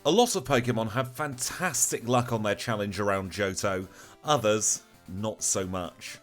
A lot of Pokemon have fantastic luck on their challenge around Johto, others not so much.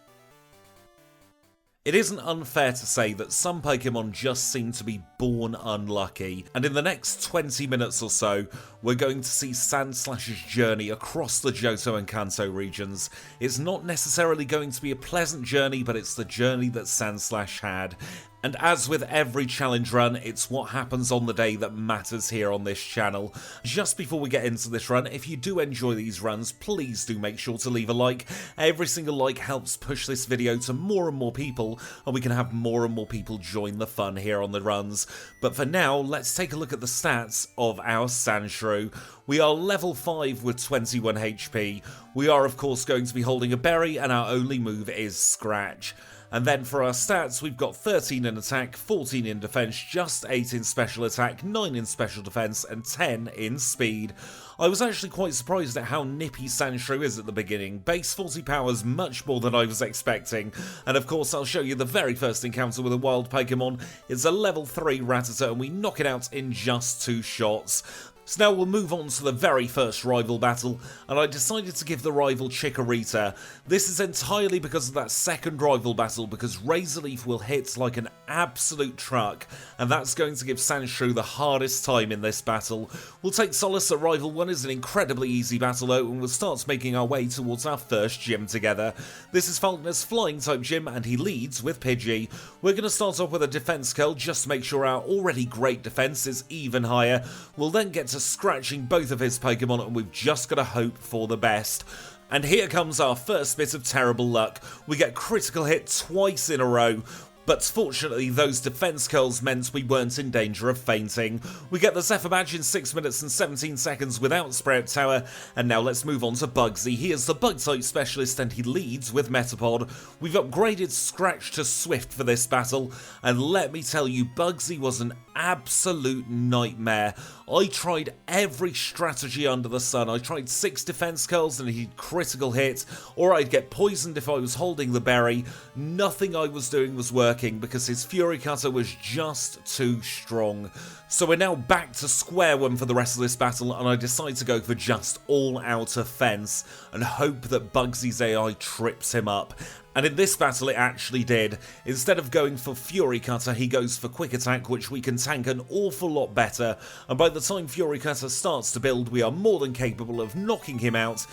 It isn't unfair to say that some Pokemon just seem to be born unlucky, and in the next 20 minutes or so, we're going to see Sandslash's journey across the Johto and Kanto regions. It's not necessarily going to be a pleasant journey, but it's the journey that Sandslash had. And as with every challenge run, it's what happens on the day that matters here on this channel. Just before we get into this run, if you do enjoy these runs, please do make sure to leave a like. Every single like helps push this video to more and more people, and we can have more and more people join the fun here on the runs. But for now, let's take a look at the stats of our Sandshrew. We are level 5 with 21 HP. We are of course going to be holding a berry, and our only move is Scratch. And then for our stats, we've got 13 in attack, 14 in defense, just 8 in special attack, 9 in special defense, and 10 in speed. I was actually quite surprised at how nippy Sandshrew is at the beginning. Base 40 powers much more than I was expecting. And of course, I'll show you the very first encounter with a wild Pokemon. It's a level 3 Rattata, and we knock it out in just 2 shots. So now we'll move on to the very first rival battle, and I decided to give the rival Chikorita. This is entirely because of that second rival battle, because Razorleaf will hit like an absolute truck, and that's going to give Sandshrew the hardest time in this battle. We'll take solace that rival 1 is an incredibly easy battle though, and we'll start making our way towards our first gym together. This is Falkner's flying type gym, and he leads with Pidgey. We're going to start off with a defense curl just to make sure our already great defense is even higher. We'll then get to scratching both of his Pokemon, and we've just got to hope for the best. And here comes our first bit of terrible luck. We get critical hit twice in a row. But fortunately, those defense curls meant we weren't in danger of fainting. We get the Zephyr Badge in 6 minutes and 17 seconds without Sprout Tower, and now let's move on to Bugsy. He is the Bug-type specialist and he leads with Metapod. We've upgraded Scratch to Swift for this battle, and let me tell you, Bugsy was an absolute nightmare. I tried every strategy under the sun. I tried 6 defense curls and he'd critical hit, or I'd get poisoned if I was holding the berry. Nothing I was doing was working because his Fury Cutter was just too strong. So we're now back to square one for the rest of this battle, and I decide to go for just all out offense and hope that Bugsy's AI trips him up. And in this battle it actually did. Instead of going for Fury Cutter, he goes for Quick Attack, which we can tank an awful lot better, and by the time Fury Cutter starts to build, we are more than capable of knocking him out,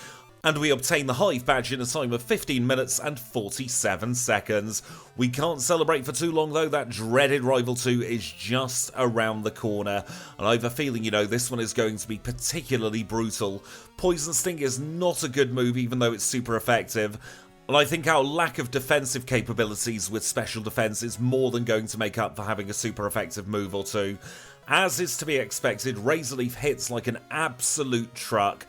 and we obtain the Hive Badge in a time of 15 minutes and 47 seconds. We can't celebrate for too long though, that dreaded Rival 2 is just around the corner, and I have a feeling, you know, this one is going to be particularly brutal. Poison Sting is not a good move even though it's super effective. And I think our lack of defensive capabilities with special defense is more than going to make up for having a super effective move or two. As is to be expected, Razorleaf hits like an absolute truck.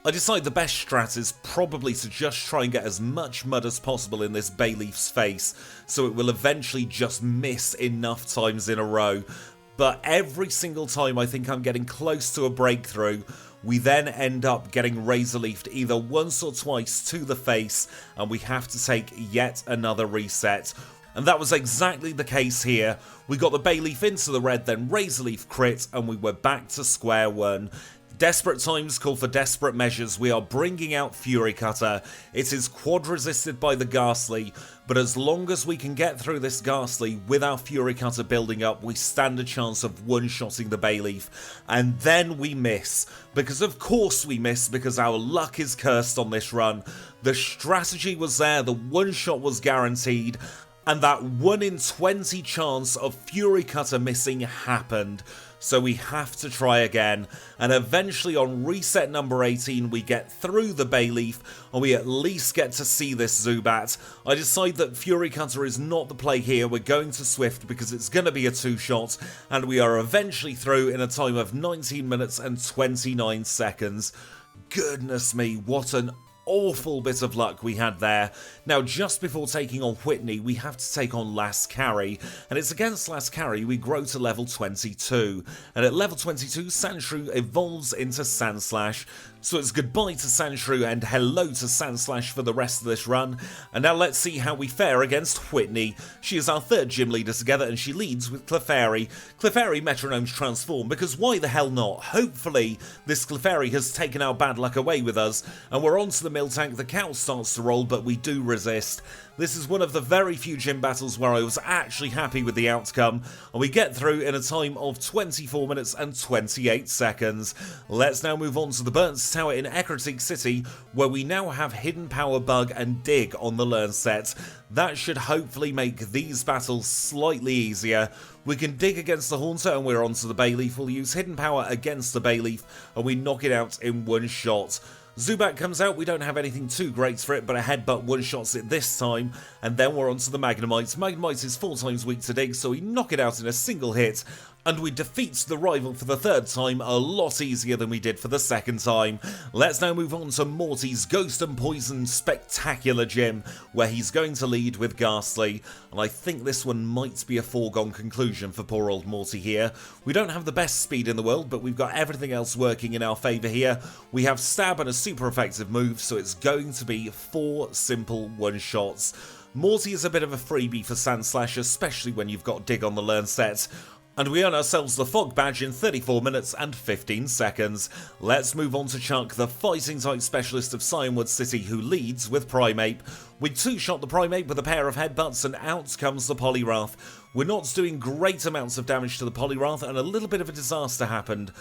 I decide the best strat is probably to just try and get as much mud as possible in this Bayleaf's face, so it will eventually just miss enough times in a row. But every single time I think I'm getting close to a breakthrough, we then end up getting Razorleafed either once or twice to the face, and we have to take yet another reset. And that was exactly the case here. We got the Bayleaf into the red, then Razorleaf crit, and we were back to square one. Desperate times call for desperate measures. We are bringing out Fury Cutter. It is quad resisted by the Ghastly, but as long as we can get through this Ghastly with our Fury Cutter building up, we stand a chance of one-shotting the Bayleaf. And then we miss. Because of course we miss, because our luck is cursed on this run. The strategy was there, the one-shot was guaranteed, and that 1 in 20 chance of Fury Cutter missing happened. So we have to try again, and eventually on reset number 18 we get through the Bayleaf, and we at least get to see this Zubat. I decide that Fury Cutter is not the play here. We're going to Swift because it's going to be a 2-shot, and we are eventually through in a time of 19 minutes and 29 seconds. Goodness me, what an awful bit of luck we had there. Now, just before taking on Whitney, we have to take on Lascarry, and it's against Lascarry we grow to level 22, and at level 22 Sandshrew evolves into Sandslash. So it's goodbye to Sandshrew and hello to Sandslash for the rest of this run, and now let's see how we fare against Whitney. She is our third gym leader together and she leads with Clefairy. Clefairy Metronomes transform, because why the hell not? Hopefully this Clefairy has taken our bad luck away with us, and we're onto the mill tank. The cow starts to roll, but we do resist. This is one of the very few gym battles where I was actually happy with the outcome, and we get through in a time of 24 minutes and 28 seconds. Let's now move on to the Burnt Tower in Ecruteak City, where we now have Hidden Power, Bug and Dig on the learn set. That should hopefully make these battles slightly easier. We can dig against the Haunter and we're onto the Bayleaf. We'll use Hidden Power against the Bayleaf and we knock it out in one shot. Zubat comes out, we don't have anything too great for it, but a Headbutt one-shots it this time, and then we're onto the Magnemite. Magnemite is 4 times weak to dig, so we knock it out in a single hit, and we defeat the rival for the third time a lot easier than we did for the second time. Let's now move on to Morty's Ghost and Poison Spectacular Gym, where he's going to lead with Ghastly, and I think this one might be a foregone conclusion for poor old Morty here. We don't have the best speed in the world, but we've got everything else working in our favour here. We have Stab and a super effective move, so it's going to be 4 simple one-shots. Morty is a bit of a freebie for Sandslash, especially when you've got Dig on the learn set. And we earn ourselves the Fog Badge in 34 minutes and 15 seconds. Let's move on to Chuck, the fighting type specialist of Cianwood City, who leads with Primeape. We two-shot the Primeape with a pair of headbutts and out comes the Poliwrath. We're not doing great amounts of damage to the Poliwrath and a little bit of a disaster happened.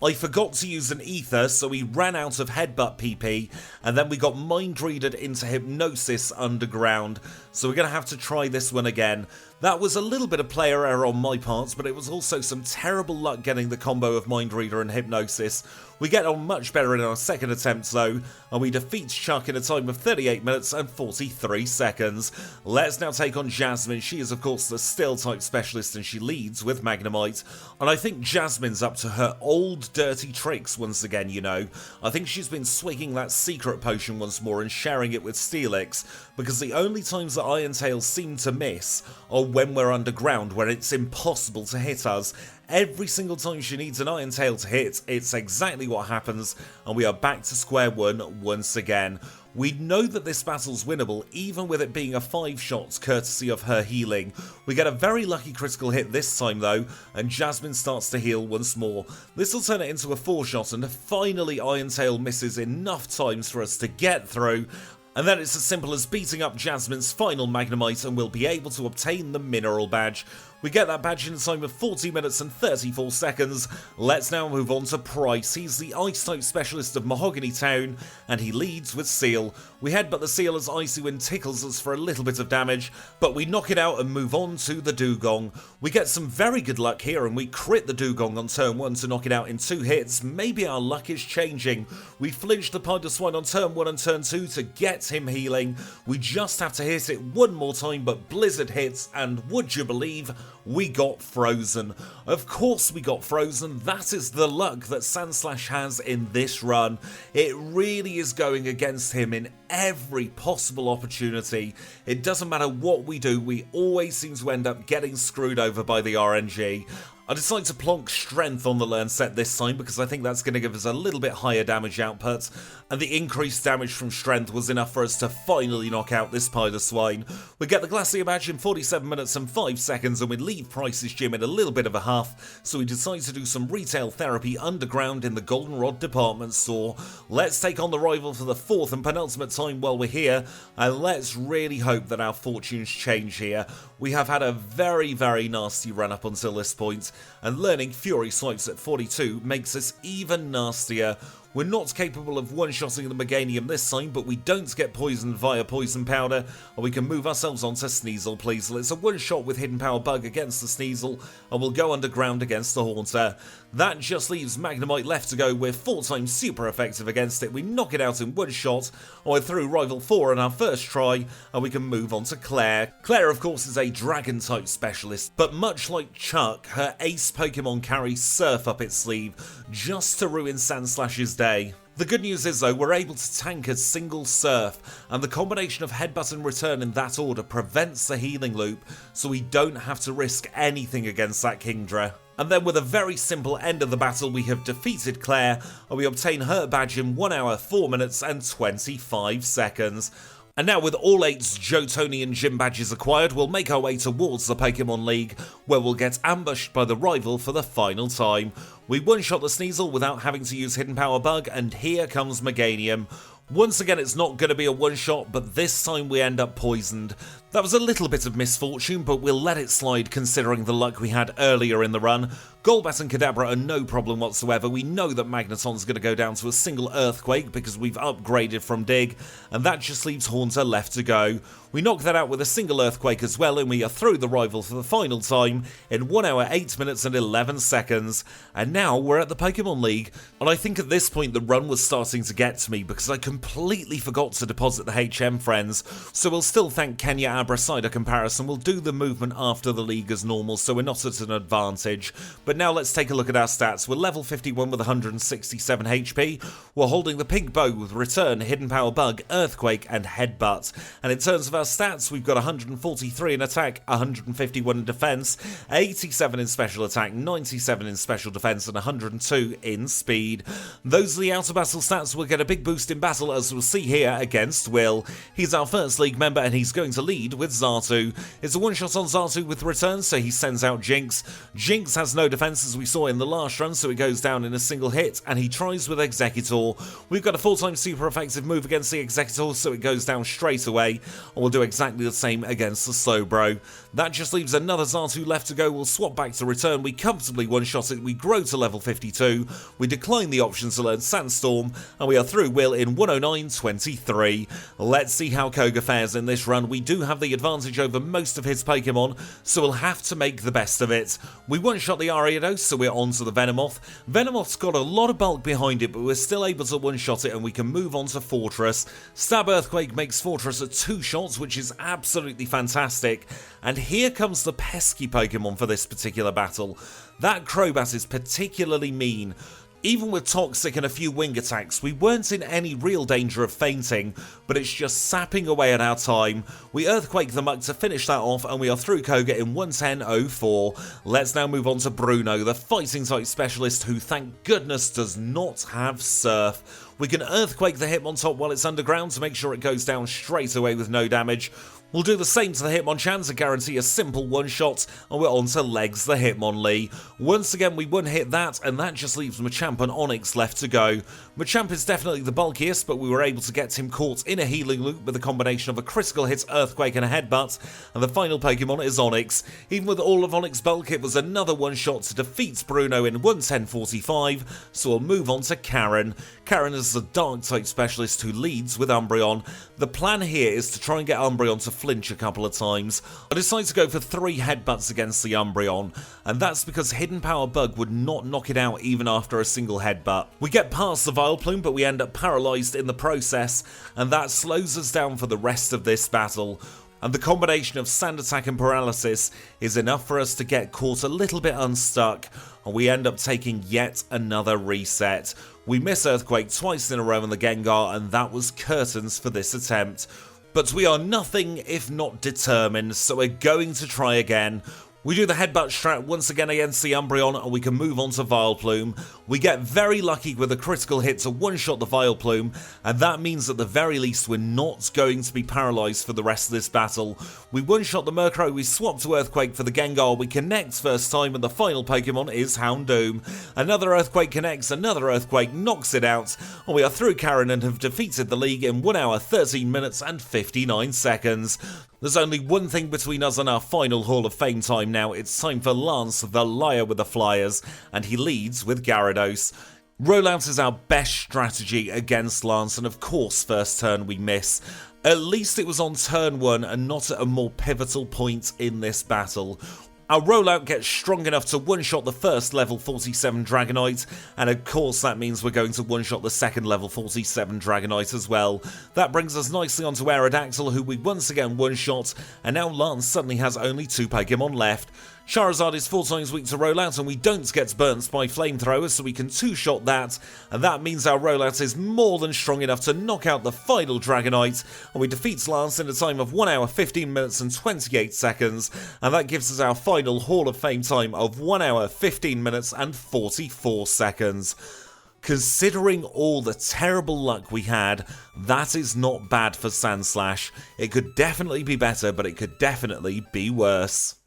I forgot to use an ether, so we ran out of headbutt PP, and then we got mind-readed into hypnosis underground, so we're going to have to try this one again. That was a little bit of player error on my part, but it was also some terrible luck getting the combo of mind reader and hypnosis. We get on much better in our second attempt though, and we defeat Chuck in a time of 38 minutes and 43 seconds. Let's now take on Jasmine. She is of course the Steel type specialist and she leads with Magnemite. And I think Jasmine's up to her old dirty tricks once again, you know. I think she's been swigging that secret potion once more and sharing it with Steelix, because the only times that Iron Tail seem to miss are when we're underground, where it's impossible to hit us. Every single time she needs an Iron Tail to hit, it's exactly what happens, and we are back to square one once again. We know that this battle's winnable, even with it being a 5-shot courtesy of her healing. We get a very lucky critical hit this time though, and Jasmine starts to heal once more. This will turn it into a 4-shot, and finally Iron Tail misses enough times for us to get through. And then it's as simple as beating up Jasmine's final Magnemite and we'll be able to obtain the Mineral Badge. We get that badge in a time of 40 minutes and 34 seconds. Let's now move on to Price. He's the Ice-type specialist of Mahogany Town, and he leads with Seal. We headbutt the Seal as Icy Wind tickles us for a little bit of damage, but we knock it out and move on to the Dugong. We get some very good luck here, and we crit the Dugong on turn 1 to knock it out in 2 hits. Maybe our luck is changing. We flinch the Pidoswine on turn 1 and turn 2 to get him healing. We just have to hit it one more time, but Blizzard hits, and would you believe, we got frozen. Of course we got frozen. That is the luck that Sandslash has in this run. It really is going against him in every possible opportunity. It doesn't matter what we do, we always seem to end up getting screwed over by the RNG. I decided to plonk Strength on the learn set this time because I think that's going to give us a little bit higher damage output, and the increased damage from Strength was enough for us to finally knock out this Pidoswine. We get the Glacier Badge in 47 minutes and 5 seconds, and we leave Price's gym in a little bit of a huff, so we decide to do some retail therapy underground in the Goldenrod department store. Let's take on the rival for the 4th and penultimate time while we're here, and let's really hope that our fortunes change here. We have had a very, very nasty run up until this point, and learning Fury Swipes at 42 makes us even nastier. We're not capable of one-shotting the Meganium this time, but we don't get poisoned via Poison Powder, and we can move ourselves onto Sneasel Pleasel. It's a one-shot with Hidden Power Bug against the Sneasel, and we'll go underground against the Haunter. That just leaves Magnemite left to go. We're 4 times super effective against it. We knock it out in one shot, and we're through Rival 4 on our first try, and we can move on to Claire. Claire, of course, is a Dragon-type specialist, but much like Chuck, her ace Pokemon carries Surf up its sleeve, just to ruin Sandslash's day. The good news is though, we're able to tank a single Surf, and the combination of Headbutt and Return in that order prevents the healing loop, so we don't have to risk anything against that Kingdra. And then with a very simple end of the battle, we have defeated Claire, and we obtain her badge in 1 hour, 4 minutes and 25 seconds. And now with all 8 Johto and Gym badges acquired, we'll make our way towards the Pokémon League, where we'll get ambushed by the rival for the final time. We one-shot the Sneasel without having to use Hidden Power Bug, and here comes Meganium. Once again, it's not going to be a one-shot, but this time we end up poisoned. That was a little bit of misfortune, but we'll let it slide considering the luck we had earlier in the run. Golbat and Kadabra are no problem whatsoever. We know that Magneton's going to go down to a single Earthquake because we've upgraded from Dig, and that just leaves Haunter left to go. We knock that out with a single Earthquake as well, and we are through the rival for the final time in 1 hour, 8 minutes and 11 seconds. And now we're at the Pokemon League, and I think at this point the run was starting to get to me because I completely forgot to deposit the HM friends, so we'll still thank Kenya Abra Cider comparison. We'll do the movement after the league as normal, so we're not at an advantage. But now let's take a look at our stats. We're level 51 with 167 HP. We're holding the pink bow with Return, Hidden Power Bug, Earthquake and Headbutt. And in terms of our stats, we've got 143 in attack, 151 in defense, 87 in special attack, 97 in special defense and 102 in speed. Those are the outer battle stats. We'll get a big boost in battle, as we'll see here against Will. He's our first league member and he's going to lead with Xatu. It's a one-shot on Xatu with Return, so he sends out Jinx. Jinx has no defense as we saw in the last run, so it goes down in a single hit, and he tries with Executor. We've got a 4-time super effective move against the Executor, so it goes down straight away, and we'll do exactly the same against the Slowbro. That just leaves another Xatu left to go. We'll swap back to Return. We comfortably one-shot it. We grow to level 52. We decline the option to learn Sandstorm, and we are through Will in 109.23. Let's see how Koga fares in this run. We do have the advantage over most of his Pokemon, so we'll have to make the best of it. We one-shot the Ariados, so we're on to the Venomoth. Venomoth's got a lot of bulk behind it, but we're still able to one-shot it, and we can move on to Fortress. Stab Earthquake makes Fortress at 2 shots, which is absolutely fantastic. And here comes the pesky Pokemon for this particular battle. That Crobat is particularly mean. Even with Toxic and a few wing attacks, we weren't in any real danger of fainting, but it's just sapping away at our time. We Earthquake the Muck to finish that off, and we are through Koga in 110.04. Let's now move on to Bruno, the fighting type specialist who, thank goodness, does not have Surf. We can Earthquake the Hitmontop while it's underground to make sure it goes down straight away with no damage. We'll do the same to the Hitmonchan to guarantee a simple one-shot, and we're on to Legs the Hitmonlee. Once again, we one-hit that, and that just leaves Machamp and Onix left to go. Machamp is definitely the bulkiest, but we were able to get him caught in a healing loop with a combination of a critical hit, Earthquake and a Headbutt, and the final Pokemon is Onix. Even with all of Onix bulk, it was another one-shot to defeat Bruno in 110.45, so we'll move on to Karen. Karen is the Dark-type specialist who leads with Umbreon. The plan here is to try and get Umbreon to flinch a couple of times. I decided to go for 3 Headbutts against the Umbreon, and that's because Hidden Power Bug would not knock it out even after a single Headbutt. We get past the Vileplume, but we end up paralysed in the process, and that slows us down for the rest of this battle. And the combination of Sand Attack and Paralysis is enough for us to get caught a little bit unstuck, and we end up taking yet another reset. We miss Earthquake twice in a row in the Gengar, and that was curtains for this attempt. But we are nothing if not determined, so we're going to try again. We do the Headbutt strat once again against the Umbreon, and we can move on to Vileplume. We get very lucky with a critical hit to one-shot the Vileplume, and that means at the very least we're not going to be paralysed for the rest of this battle. We one-shot the Murkrow, we swap to Earthquake for the Gengar, we connect first time, and the final Pokemon is Houndoom. Another Earthquake connects, another Earthquake knocks it out, and we are through Karen and have defeated the league in 1 hour, 13 minutes and 59 seconds. There's only one thing between us and our final Hall of Fame time now. It's time for Lance, the liar with the Flyers, and he leads with Gyarados. Rollout is our best strategy against Lance, and of course first turn we miss. At least it was on turn 1 and not at a more pivotal point in this battle. Our rollout gets strong enough to one-shot the first level 47 Dragonite, and of course that means we're going to one-shot the second level 47 Dragonite as well. That brings us nicely onto Aerodactyl, who we once again one-shot, and now Lance suddenly has only 2 Pokemon left. Charizard is 4 times weak to rollout, and we don't get burnt by flamethrowers, so we can 2-shot that, and that means our rollout is more than strong enough to knock out the final Dragonite, and we defeat Lance in a time of 1 hour 15 minutes and 28 seconds, and that gives us our final Hall of Fame time of 1 hour 15 minutes and 44 seconds. Considering all the terrible luck we had, that is not bad for Sandslash. It could definitely be better, but it could definitely be worse.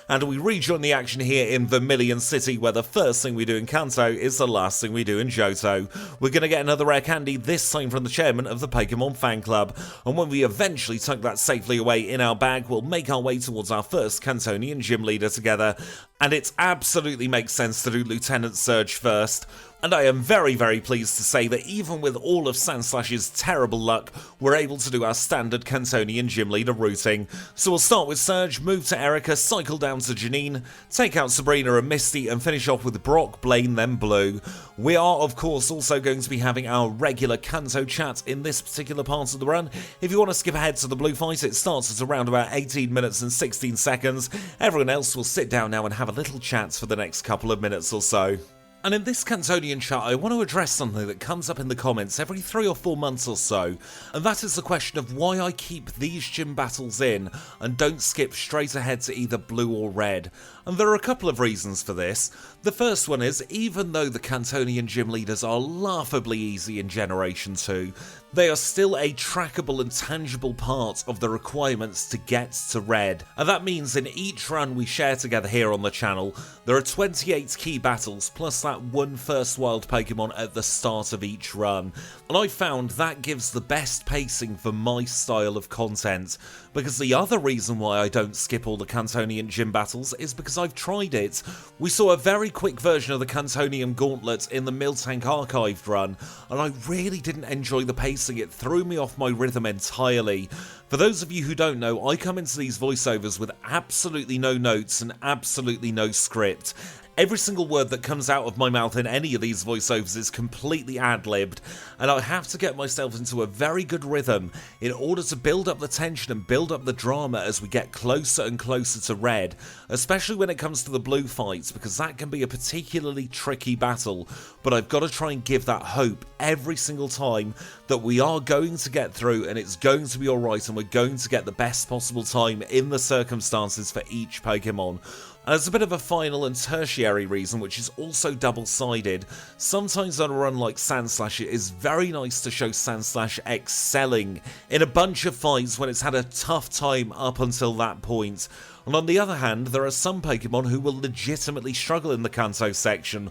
And we rejoin the action here in Vermilion City, where the first thing we do in Kanto is the last thing we do in Johto. We're going to get another rare candy, this time from the chairman of the Pokémon fan club, and when we eventually tuck that safely away in our bag, we'll make our way towards our first Cantonian gym leader together, and it absolutely makes sense to do Lieutenant Surge first. And I am very, very pleased to say that even with all of Sandslash's terrible luck, we're able to do our standard Cantonian gym leader routing. So we'll start with Surge, move to Erica, cycle down to Janine, take out Sabrina and Misty, and finish off with Brock, Blaine, then Blue. We are, of course, also going to be having our regular Kanto chat in this particular part of the run. If you want to skip ahead to the Blue fight, it starts at around about 18 minutes and 16 seconds. Everyone else will sit down now and have a little chat for the next couple of minutes or so. And in this Cantonian chat, I want to address something that comes up in the comments every 3 or 4 months or so, and that is the question of why I keep these gym battles in and don't skip straight ahead to either blue or red. And there are a couple of reasons for this. The first one is, even though the Cantonian gym leaders are laughably easy in Generation 2, they are still a trackable and tangible part of the requirements to get to red. And that means in each run we share together here on the channel, there are 28 key battles plus that one first wild Pokemon at the start of each run. And I found that gives the best pacing for my style of content. Because the other reason why I don't skip all the Cantonian gym battles is because I've tried it. We saw a very quick version of the Cantonian Gauntlet in the Miltank Archived run, and I really didn't enjoy the pacing. It threw me off my rhythm entirely. For those of you who don't know, I come into these voiceovers with absolutely no notes and absolutely no script. Every single word that comes out of my mouth in any of these voiceovers is completely ad-libbed, and I have to get myself into a very good rhythm in order to build up the tension and build up the drama as we get closer and closer to red, especially when it comes to the blue fights, because that can be a particularly tricky battle, but I've got to try and give that hope every single time that we are going to get through and it's going to be alright and we're going to get the best possible time in the circumstances for each Pokemon. And as a bit of a final and tertiary reason, which is also double-sided, sometimes on a run like Sandslash it is very nice to show Sandslash excelling in a bunch of fights when it's had a tough time up until that point. And on the other hand, there are some Pokemon who will legitimately struggle in the Kanto section.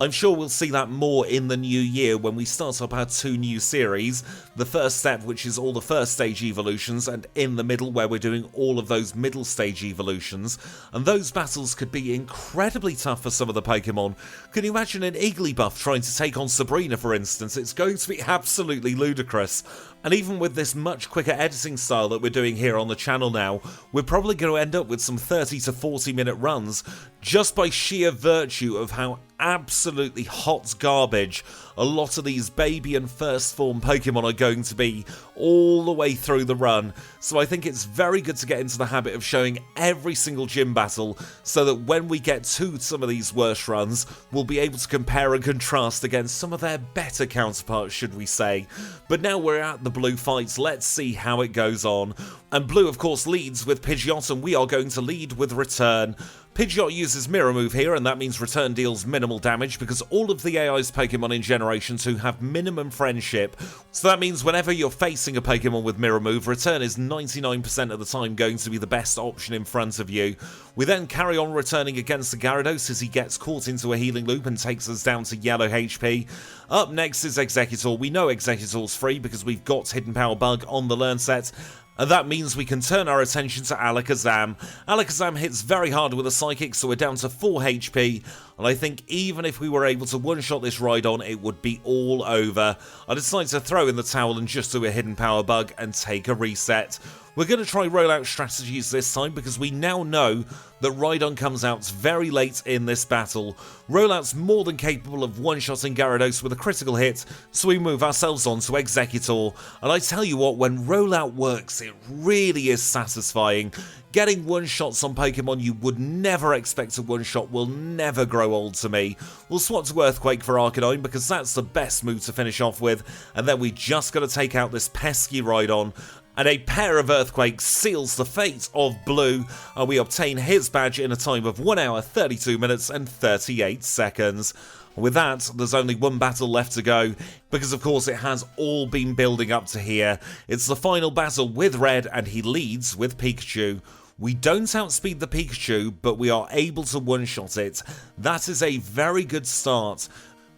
I'm sure we'll see that more in the new year when we start up our 2 new series. The first step, which is all the first stage evolutions, and in the middle where we're doing all of those middle stage evolutions. And those battles could be incredibly tough for some of the Pokemon. Can you imagine an Igglybuff trying to take on Sabrina, for instance? It's going to be absolutely ludicrous. And even with this much quicker editing style that we're doing here on the channel now, we're probably going to end up with some 30 to 40 minute runs just by sheer virtue of how absolutely hot garbage a lot of these baby and first form Pokemon are going to be all the way through the run. So I think it's very good to get into the habit of showing every single gym battle so that when we get to some of these worst runs, we'll be able to compare and contrast against some of their better counterparts, should we say. But now we're at the blue fights, let's see how it goes on. And blue of course leads with Pidgeot, and we are going to lead with Return. Pidgeot uses Mirror Move here, and that means Return deals minimal damage because all of the AI's Pokemon in Generation 2 have minimum friendship. So that means whenever you're facing a Pokemon with Mirror Move, Return is 99% of the time going to be the best option in front of you. We then carry on returning against the Gyarados as he gets caught into a healing loop and takes us down to yellow HP. Up next is Exeggutor. We know Exeggutor's free because we've got Hidden Power Bug on the Learn set. And that means we can turn our attention to Alakazam. Alakazam hits very hard with a Psychic, so we're down to 4 HP. And I think even if we were able to one-shot this Rhydon, it would be all over. I decided to throw in the towel and just do a Hidden Power Bug and take a reset. We're going to try rollout strategies this time because we now know that Rhydon comes out very late in this battle. Rollout's more than capable of one-shotting Gyarados with a critical hit, so we move ourselves on to Exeggutor. And I tell you what, when rollout works, it really is satisfying. Getting one-shots on Pokemon you would never expect to one-shot will never grow old to me. We'll swap to Earthquake for Arcanine because that's the best move to finish off with, and then we just got to take out this pesky Rhydon. And a pair of Earthquakes seals the fate of Blue, and we obtain his badge in a time of 1 hour, 32 minutes and 38 seconds. With that, there's only one battle left to go, because of course it has all been building up to here. It's the final battle with Red, and he leads with Pikachu. We don't outspeed the Pikachu, but we are able to one-shot it. That is a very good start.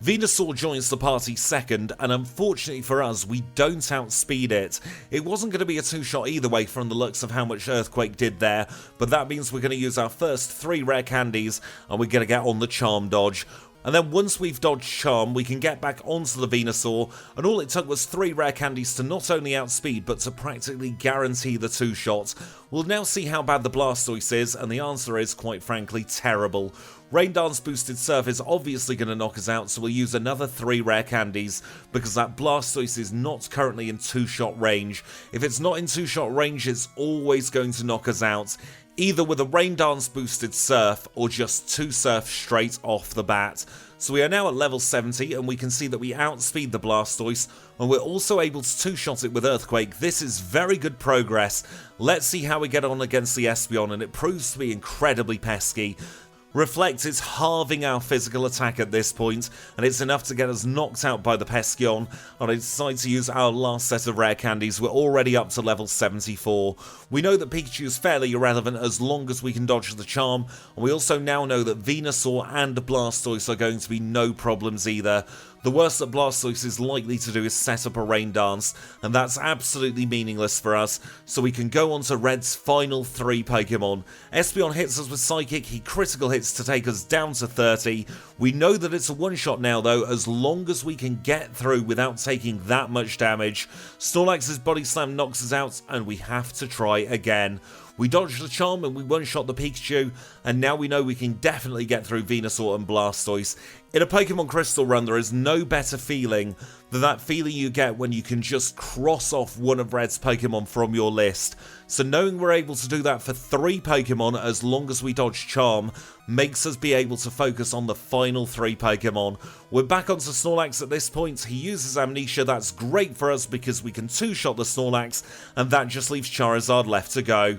Venusaur joins the party second, and unfortunately for us, we don't outspeed it. It wasn't going to be a two-shot either way from the looks of how much Earthquake did there, but that means we're going to use our first 3 rare candies, and we're going to get on the Charm dodge. And then once we've dodged Charm, we can get back onto the Venusaur, and all it took was 3 rare candies to not only outspeed, but to practically guarantee the 2-shot. We'll now see how bad the Blastoise is, and the answer is, quite frankly, terrible. Rain Dance boosted Surf is obviously going to knock us out, so we'll use another 3 rare candies, because that Blastoise is not currently in 2-shot range. If it's not in 2-shot range, it's always going to knock us out, either with a Rain Dance boosted Surf, or just 2 Surf straight off the bat. So we are now at level 70, and we can see that we outspeed the Blastoise, and we're also able to 2-shot it with Earthquake. This is very good progress. Let's see how we get on against the Espeon, and it proves to be incredibly pesky. Reflect is halving our physical attack at this point, and it's enough to get us knocked out by the Peskeon, and I decide to use our last set of rare candies. We're already up to level 74. We know that Pikachu is fairly irrelevant as long as we can dodge the Charm, and we also now know that Venusaur and Blastoise are going to be no problems either. The worst that Blastoise is likely to do is set up a Rain Dance, and that's absolutely meaningless for us, so we can go on to Red's final 3 Pokemon. Espeon hits us with Psychic, he critical hits to take us down to 30. We know that it's a one-shot now though, as long as we can get through without taking that much damage. Snorlax's Body Slam knocks us out, and we have to try again. We dodged the Charm and we one-shot the Pikachu, and now we know we can definitely get through Venusaur and Blastoise. In a Pokemon Crystal run, there is no better feeling than that feeling you get when you can just cross off one of Red's Pokemon from your list. So knowing we're able to do that for 3 Pokemon as long as we dodge Charm makes us be able to focus on the final 3 Pokemon. We're back onto Snorlax at this point. He uses Amnesia. That's great for us because we can 2-shot the Snorlax, and that just leaves Charizard left to go.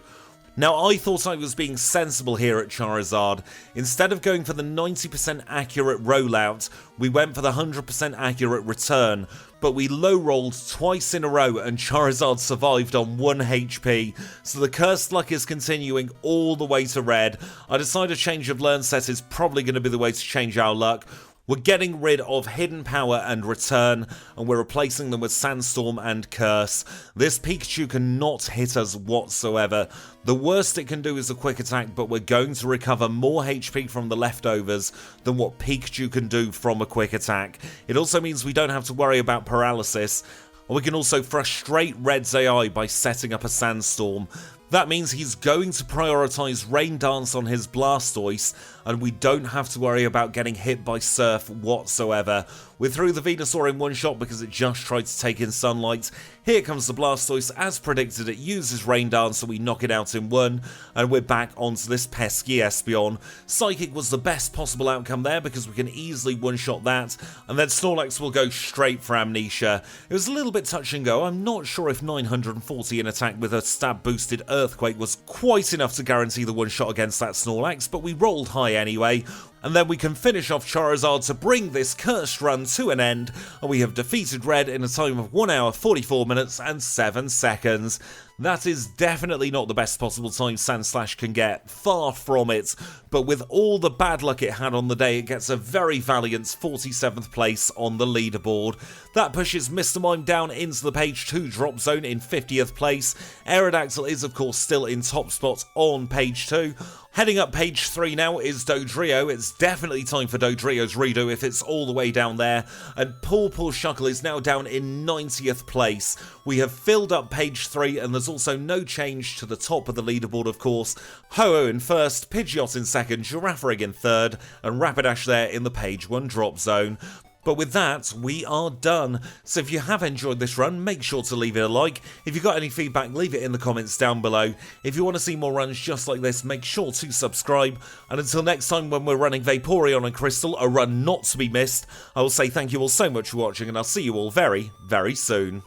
Now, I thought I was being sensible here at Charizard. Instead of going for the 90% accurate rollout, we went for the 100% accurate return, but we low-rolled twice in a row and Charizard survived on 1 HP, so the cursed luck is continuing all the way to Red. I decided a change of learn set is probably going to be the way to change our luck. We're getting rid of Hidden Power and Return, and we're replacing them with Sandstorm and Curse. This Pikachu cannot hit us whatsoever. The worst it can do is a quick attack, but we're going to recover more HP from the leftovers than what Pikachu can do from a quick attack. It also means we don't have to worry about paralysis, and we can also frustrate Red's AI by setting up a Sandstorm. That means he's going to prioritise Rain Dance on his Blastoise, and we don't have to worry about getting hit by Surf whatsoever. We're through the Venusaur in one shot because it just tried to take in Sunlight. Here comes the Blastoise. As predicted, it uses Rain Dance, so we knock it out in 1, and we're back onto this pesky Espeon. Psychic was the best possible outcome there because we can easily one-shot that, and then Snorlax will go straight for Amnesia. It was a little bit touch and go. I'm not sure if 940 in attack with a stab-boosted Earthquake was quite enough to guarantee the one-shot against that Snorlax, but we rolled high anyway. And then we can finish off Charizard to bring this cursed run to an end, and we have defeated Red in a time of 1 hour, 44 minutes and 7 seconds. That is definitely not the best possible time Sandslash can get, far from it, but with all the bad luck it had on the day, it gets a very valiant 47th place on the leaderboard. That pushes Mr. Mime down into the page 2 drop zone in 50th place. Aerodactyl is of course still in top spot on page 2. Heading up page 3 now is Dodrio. It's definitely time for Dodrio's redo if it's all the way down there. And Paw Shuckle is now down in 90th place. We have filled up page 3 and there's also no change to the top of the leaderboard, of course. Ho-Oh in first, Pidgeot in second, Girafarig in third, and Rapidash there in the page 1 drop zone. But with that, we are done. So if you have enjoyed this run, make sure to leave it a like. If you've got any feedback, leave it in the comments down below. If you want to see more runs just like this, make sure to subscribe. And until next time when we're running Vaporeon and Crystal, a run not to be missed, I will say thank you all so much for watching, and I'll see you all very, very soon.